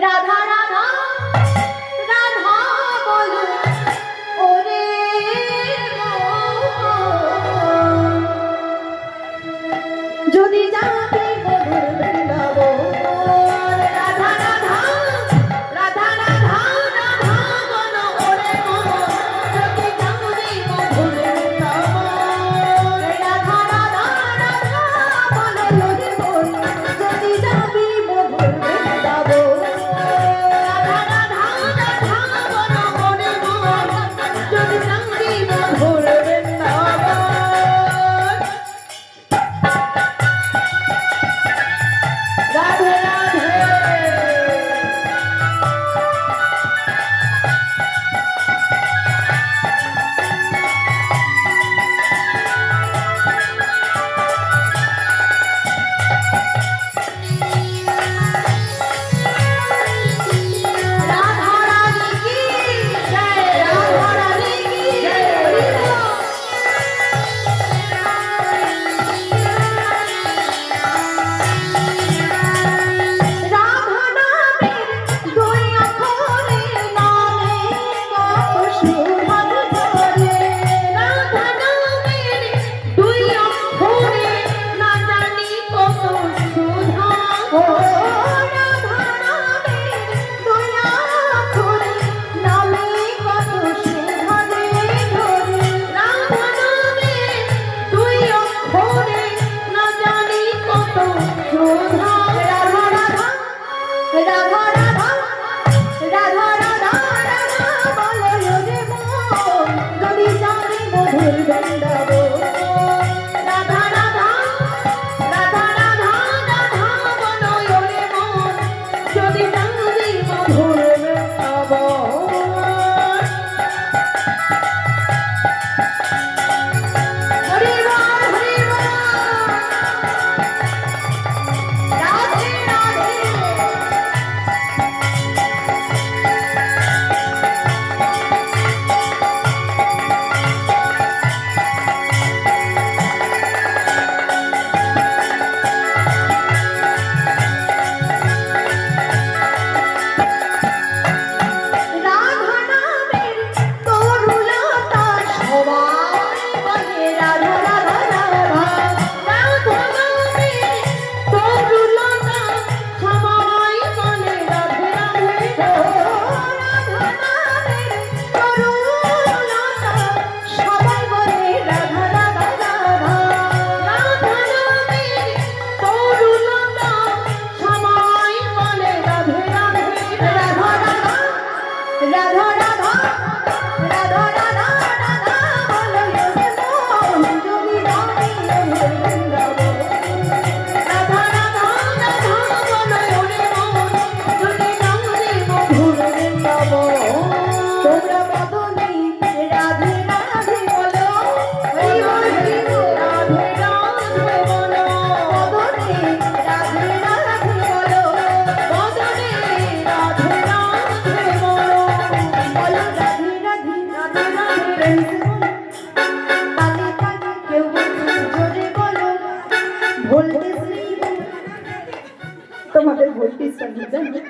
রাধা রাধা রাধা বলো ওরে মন। যদি যাবি মধুর বৃন্দাবন রাধা রাধা রাধা রাধা রাধা বলো ওরে মন। যদি যাবি মধুর বৃন্দাবন রাধা রাধা রাধা বলো ওরে মন। যদি যাবি মধুর বৃন্দাবন রাধা রাধা রাধা বলো ওরে মন। যদি যাবি মধুর বৃন্দাবন। রাধে রাধে রাধা রানী কি জয় রাধা রানী কি জয়। রাধা নামের দুই অক্ষরে নামে কত সুধার ঝরে। রাধা নামের দুই অক্ষরে না জানি কত সুধা। ও রাধা নামের দুই অক্ষরে নামে কত সুধা ঝরে। রাধা নামের দুই অক্ষরে না জানি কত সুধা। রাধা রাধা রাধা রাধা রাধা রাধা রাধা বলো রে মন। যদি যাবি মধুর বৃন্দাবন রাধা রাধা রাধা রাধা রাধা বলো রে মন। যদি যাবি মধুর বৃন্দাবন। হরি বল হরি বল রাধে রাধে। রাধা নামের তরুলতা সবাই বলে রাধা রাধা রাধা। রাধা নামের তরুলতা সবাই বলে রাধে রাধে। রাধা নামের তরুলতা সবাই বলে রাধা রাধা রাধা। রাধা নামের তরুলতা সবাই বলে রাধে রাধে। রাধা রাধা রাধা রাধা রাধা রাধা রাধা বলো রে মন। যদি যাবি মধুর বৃন্দাবন রাধা রাধা রাধা বলো রে মন। যদি যাবি মধুর বৃন্দাবন। তোমরা বদনে রাধে রাধে বলো হরি বল হরি বল। রাধে রাধে বলো বদনে রাধে রাধে বলো। বদনে রাধে রাধে বলো। বলো রাধে রাধে রাধে রাধে তালে তালে কেউ জোরে বলো ভোল্টেজ নেই। তোমাদের ভোল্টেজটা বুঝানো।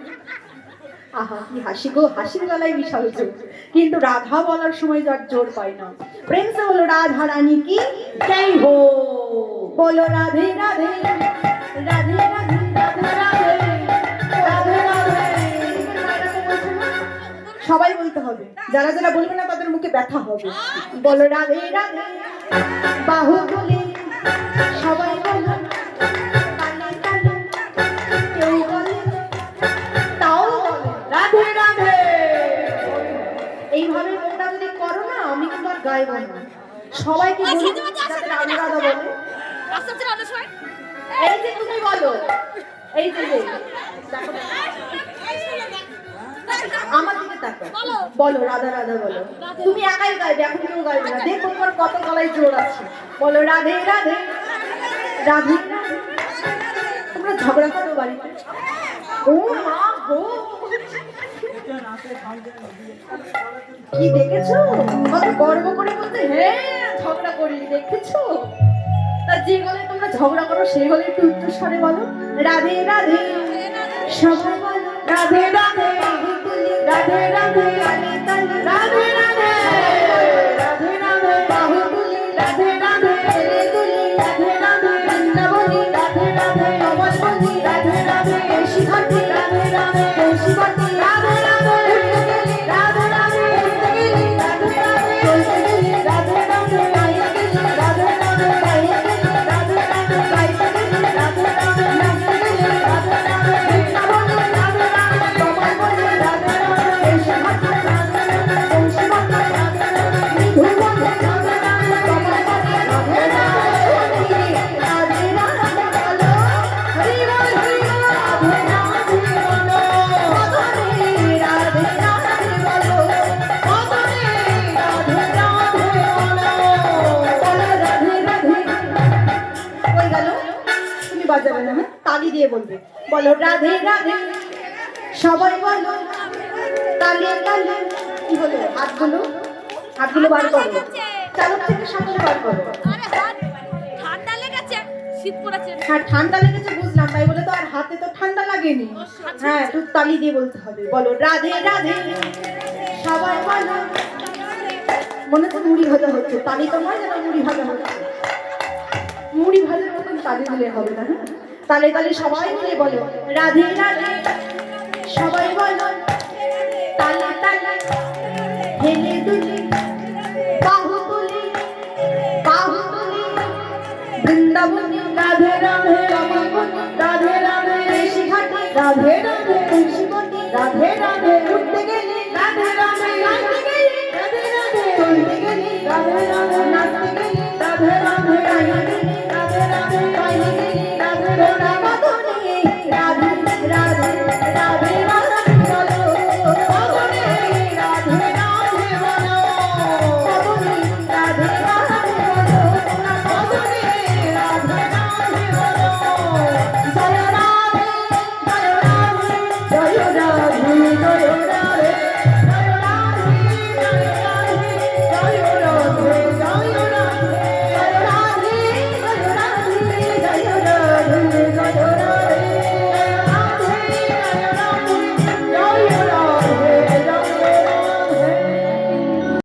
আহা কি হাসি গো, হাসির গলায় বিশাল জোর, কিন্তু রাধা বলার সময় যার জোর পায় না। প্রেম সে বলো রাধা রানী কি জয় হো। বলো রাধে রাধে রাধে রাধে রাধে রাধে রাধে রাধে। সবাই বলতে হবে, যারা যারা বলবে না তাদের মুখে ব্যথা হবে। বলো রাধে রাধে বাহু বলে সবাই বলো তালে তালে কেউ বলে তাও বলে রাধে রাধে। এইভাবে তোমরা যদি করো না আমি কিন্তু আর গাইব না। সবাইকে বলি যাতে রাধে রাধা বলে। এই যে তুমি বলো, এই যে দেখো আমার দিকে তাকাও, বলো রাধা রাধা বলো। তুমি একাই গাইবে, এখন কেউ গাইবে না। দেখো তোমার কত গলায় জোর আছে। বলো রাধে রাধে রাধে রাধে। তোমরা ঝগড়া করো বাড়িতে। ও মা গো, কি দেখেছো কত গর্ব করে বলতে। হ্যাঁ ঝগড়া করি দেখেছো। তা যে গলায় তোমরা ঝগড়া করো সেই গলায় একটু উচ্চ স্বরে বলো রাধে রাধে। সবাই বলো রাধে রাধে। রাধে বংশীবতী রাধে রাধে রাধে রাধে উঠতে গেলি রাধে রাধে চলতে গেলি রাধে রাধে গাইতে গেলি রাধে রাধে গাইতে গেলি রাধে রাধে গাইতে গেলি রাধে রাধে নাচতে গেলি রাধে রাধে কৃষ্ণ বলে রাধে রাধে তোমায় বলে রাধে রাধে এসে হাতে রাধে রাধে বংশীবতী রাধে রাধে নিধু বলে রাধে রাধে তোমায় বলে রাধে রাধে রাধে রাধে বলো হরি বল রাধে রাধে বলো মধুরে রাধে রাধে বলো মধুরে রাধে রাধে বলো বলো রাধে রাধে কই গেল তুমি বাজাবে না হ্যাঁ? তালি দিয়ে বলবে বলো রাধে রাধে সবাই বলো তালি তালি কি হলো হাতগুলো বার করো চালক থেকে সামনে বার করো আরে হাত ঠান্ডা লেগেছে শীত পড়েছে হ্যাঁ ঠান্ডা লেগেছে বুঝলাম তাই বলে তো আর হাতে তো ঠান্ডা লাগেনি হ্যাঁ একটু তালি দিয়ে বলতে হবে বলো রাধে রাধে সবাই বলো মনে তো মুড়ি ভাজা হচ্ছে তালি তো নয় যেন মুড়ি ভাজা হচ্ছে মুড়ি ভাজার মতন তালি দিলে হবে না হ্যাঁ? তালে তালে সবাই মিলে বলো রাধে রাধে সবাই বলো তালে তালে হেলে দুলে বাহু তুলে বৃন্দাবনে রাধে রাধে রমন রাধে রাধে ঋষিঘাটে রাধে রাধে ঋষিবতী রাধে